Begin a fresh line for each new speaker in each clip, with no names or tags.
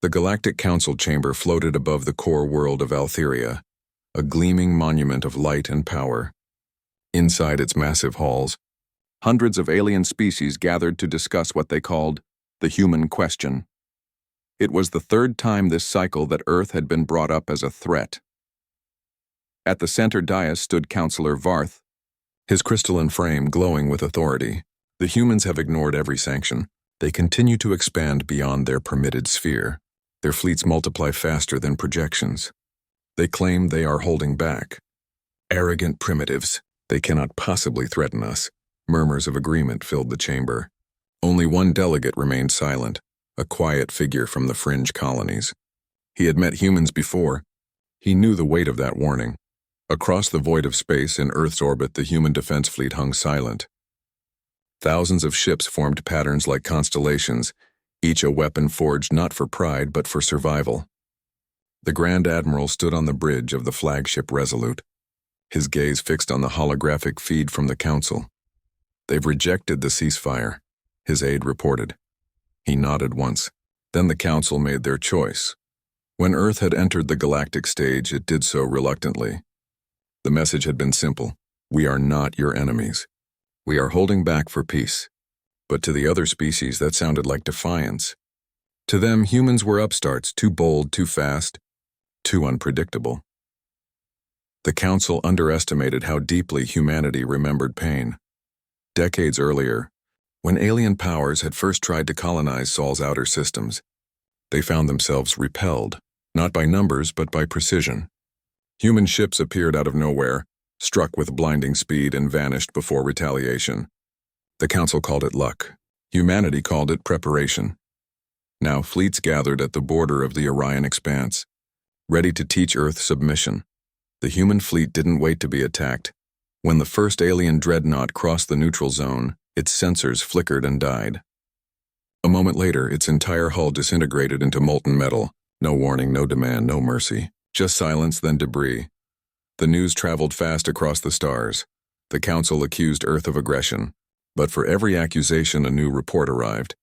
The Galactic Council chamber floated above the core world of Altheria, a gleaming monument of light and power. Inside its massive halls, hundreds of alien species gathered to discuss what they called the human question. It was the third time this cycle that Earth had been brought up as a threat. At the center dais stood Counselor Varth, his crystalline frame glowing with authority. The humans have ignored every sanction. They continue to expand beyond their permitted sphere. Their fleets multiply faster than projections. They claim they are holding back. Arrogant primitives. They cannot possibly threaten us. Murmurs of agreement filled the chamber. Only one delegate remained silent, a quiet figure from the fringe colonies. He had met humans before. He knew the weight of that warning. Across the void of space in Earth's orbit, the human defense fleet hung silent. Thousands of ships formed patterns like constellations, each a weapon forged not for pride but for survival. The Grand Admiral stood on the bridge of the flagship Resolute, his gaze fixed on the holographic feed from the Council. "They've rejected the ceasefire," his aide reported. He nodded once. Then the Council made their choice. When Earth had entered the galactic stage, it did so reluctantly. The message had been simple. We are not your enemies. We are holding back for peace. But to the other species, that sounded like defiance. To them, humans were upstarts, too bold, too fast, too unpredictable. The Council underestimated how deeply humanity remembered pain. Decades earlier, when alien powers had first tried to colonize Sol's outer systems, they found themselves repelled, not by numbers but by precision. Human ships appeared out of nowhere, struck with blinding speed and vanished before retaliation. The Council called it luck. Humanity called it preparation. Now fleets gathered at the border of the Orion expanse, ready to teach Earth submission. The human fleet didn't wait to be attacked. When the first alien dreadnought crossed the neutral zone, its sensors flickered and died. A moment later, its entire hull disintegrated into molten metal. No warning, no demand, no mercy. Just silence, then debris. The news traveled fast across the stars. The Council accused Earth of aggression. But for every accusation, a new report arrived.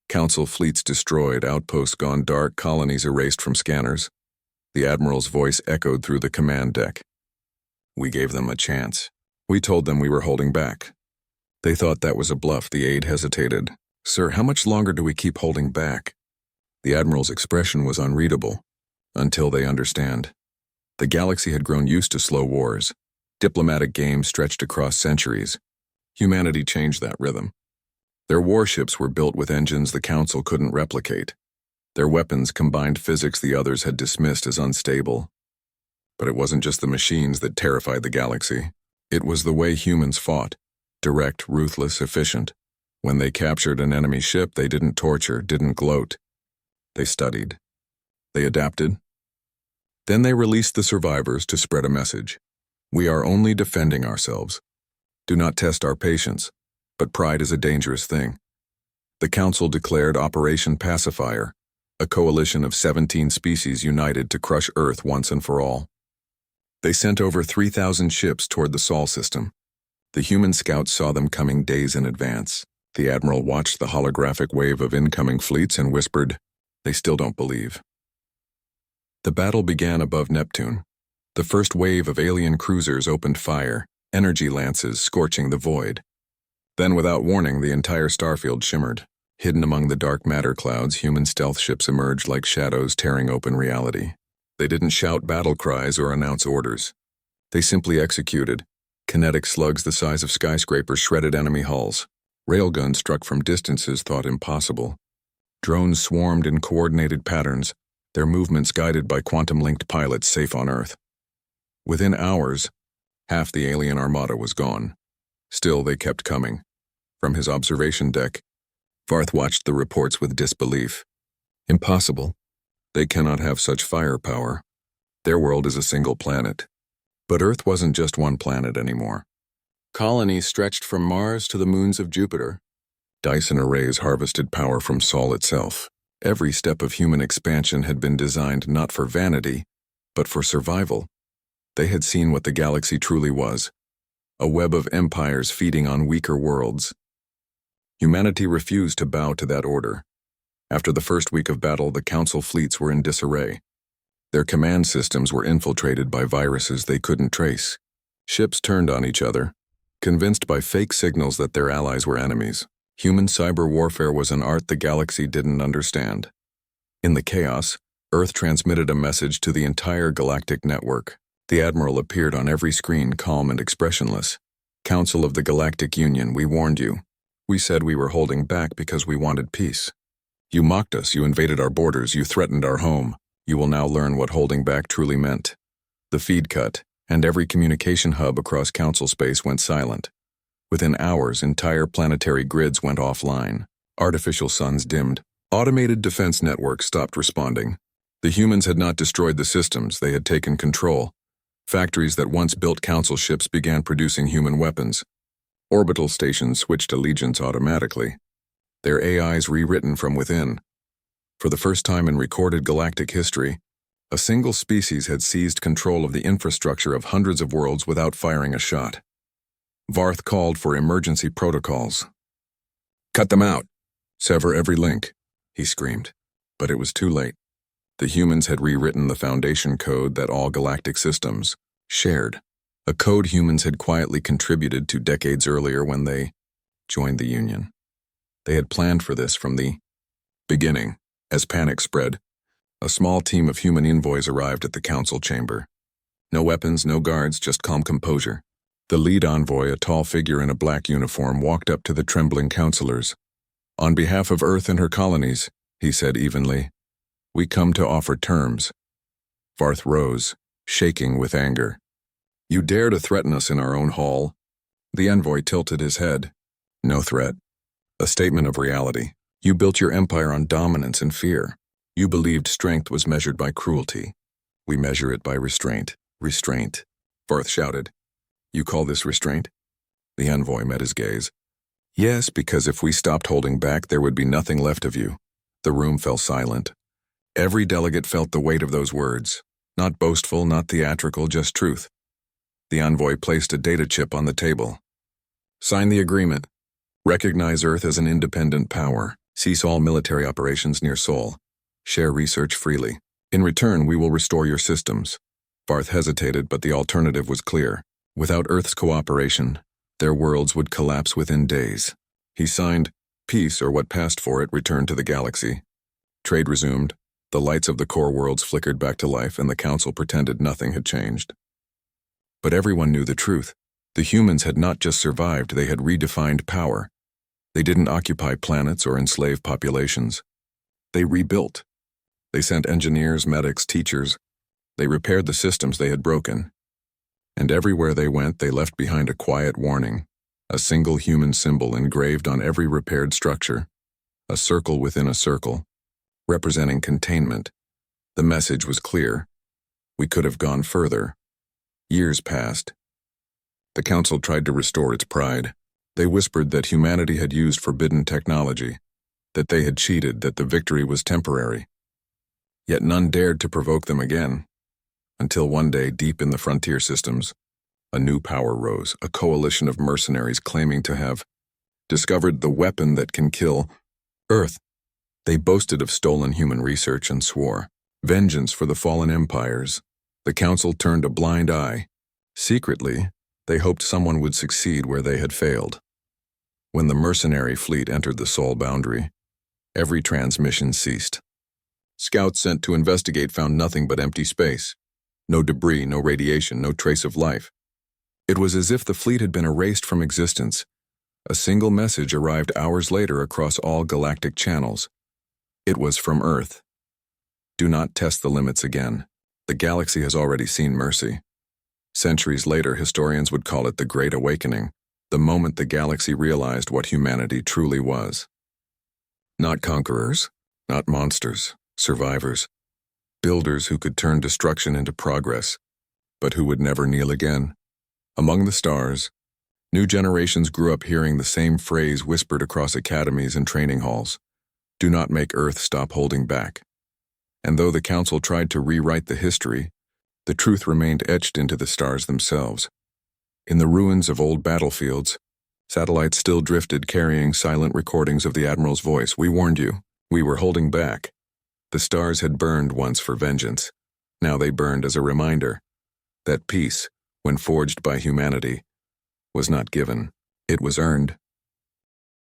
Council fleets destroyed, outposts gone dark, colonies erased from scanners. The Admiral's voice echoed through the command deck. "We gave them a chance. We told them we were holding back." They thought that was a bluff. The aide hesitated. "Sir, how much longer do we keep holding back?" The Admiral's expression was unreadable. "Until they understand." The galaxy had grown used to slow wars. Diplomatic games stretched across centuries. Humanity changed that rhythm. Their warships were built with engines the Council couldn't replicate. Their weapons combined physics the others had dismissed as unstable. But it wasn't just the machines that terrified the galaxy. It was the way humans fought. Direct, ruthless, efficient. When they captured an enemy ship, they didn't torture, didn't gloat. They studied. They adapted. Then they released the survivors to spread a message. We are only defending ourselves. Do not test our patience, but pride is a dangerous thing. The Council declared Operation Pacifier, a coalition of 17 species united to crush Earth once and for all. They sent over 3,000 ships toward the Sol system. The human scouts saw them coming days in advance. The Admiral watched the holographic wave of incoming fleets and whispered, "They still don't believe." The battle began above Neptune. The first wave of alien cruisers opened fire, energy lances scorching the void. Then, without warning, the entire starfield shimmered. Hidden among the dark matter clouds, human stealth ships emerged like shadows tearing open reality. They didn't shout battle cries or announce orders. They simply executed. Kinetic slugs the size of skyscrapers shredded enemy hulls. Railguns struck from distances thought impossible. Drones swarmed in coordinated patterns, their movements guided by quantum-linked pilots safe on Earth. Within hours, half the alien armada was gone. Still, they kept coming. From his observation deck, Varth watched the reports with disbelief. Impossible. They cannot have such firepower. Their world is a single planet. But Earth wasn't just one planet anymore. Colonies stretched from Mars to the moons of Jupiter. Dyson arrays harvested power from Sol itself. Every step of human expansion had been designed not for vanity, but for survival. They had seen what the galaxy truly was, a web of empires feeding on weaker worlds. Humanity refused to bow to that order. After the first week of battle, the Council fleets were in disarray. Their command systems were infiltrated by viruses they couldn't trace. Ships turned on each other, convinced by fake signals that their allies were enemies. Human cyber warfare was an art the galaxy didn't understand. In the chaos, Earth transmitted a message to the entire galactic network. The Admiral appeared on every screen, calm and expressionless. "Council of the Galactic Union, we warned you. We said we were holding back because we wanted peace. You mocked us, you invaded our borders, you threatened our home. You will now learn what holding back truly meant." The feed cut, and every communication hub across Council space went silent. Within hours, entire planetary grids went offline. Artificial suns dimmed. Automated defense networks stopped responding. The humans had not destroyed the systems, they had taken control. Factories that once built Council ships began producing human weapons. Orbital stations switched allegiance automatically. Their AIs rewritten from within. For the first time in recorded galactic history, a single species had seized control of the infrastructure of hundreds of worlds without firing a shot. Varth called for emergency protocols. "Cut them out! Sever every link!" he screamed. But it was too late. The humans had rewritten the foundation code that all galactic systems shared, a code humans had quietly contributed to decades earlier when they joined the Union. They had planned for this from the beginning. As panic spread, a small team of human envoys arrived at the Council chamber. No weapons, no guards, just calm composure. The lead envoy, a tall figure in a black uniform, walked up to the trembling councilors. "On behalf of Earth and her colonies," he said evenly, "we come to offer terms." Varth rose, shaking with anger. "You dare to threaten us in our own hall?" The envoy tilted his head. "No threat. A statement of reality. You built your empire on dominance and fear. You believed strength was measured by cruelty. We measure it by restraint." "Restraint," Varth shouted. "You call this restraint?" The envoy met his gaze. "Yes, because if we stopped holding back, there would be nothing left of you." The room fell silent. Every delegate felt the weight of those words. Not boastful, not theatrical, just truth. The envoy placed a data chip on the table. "Sign the agreement. Recognize Earth as an independent power. Cease all military operations near Sol. Share research freely. In return, we will restore your systems." Varth hesitated, but the alternative was clear. Without Earth's cooperation, their worlds would collapse within days. He signed. Peace, or what passed for it, returned to the galaxy. Trade resumed. The lights of the core worlds flickered back to life, and the Council pretended nothing had changed. But everyone knew the truth. The humans had not just survived, they had redefined power. They didn't occupy planets or enslave populations. They rebuilt. They sent engineers, medics, teachers. They repaired the systems they had broken. And everywhere they went, they left behind a quiet warning, a single human symbol engraved on every repaired structure, a circle within a circle, representing containment. The message was clear. We could have gone further. Years passed. The Council tried to restore its pride. They whispered that humanity had used forbidden technology, that they had cheated, that the victory was temporary. Yet none dared to provoke them again. Until one day, deep in the frontier systems, a new power rose, a coalition of mercenaries claiming to have discovered the weapon that can kill Earth. They boasted of stolen human research and swore vengeance for the fallen empires. The Council turned a blind eye. Secretly, they hoped someone would succeed where they had failed. When the mercenary fleet entered the Sol boundary, every transmission ceased. Scouts sent to investigate found nothing but empty space. No debris, no radiation, no trace of life. It was as if the fleet had been erased from existence. A single message arrived hours later across all galactic channels. It was from Earth. Do not test the limits again. The galaxy has already seen mercy. Centuries later, historians would call it the Great Awakening, the moment the galaxy realized what humanity truly was. Not conquerors, not monsters, survivors. Builders who could turn destruction into progress, but who would never kneel again. Among the stars, new generations grew up hearing the same phrase whispered across academies and training halls: "Do not make Earth stop holding back." And though the Council tried to rewrite the history, the truth remained etched into the stars themselves. In the ruins of old battlefields, satellites still drifted carrying silent recordings of the Admiral's voice. "We warned you. We were holding back. The stars had burned once for vengeance. Now they burned as a reminder that peace, when forged by humanity, was not given. It was earned.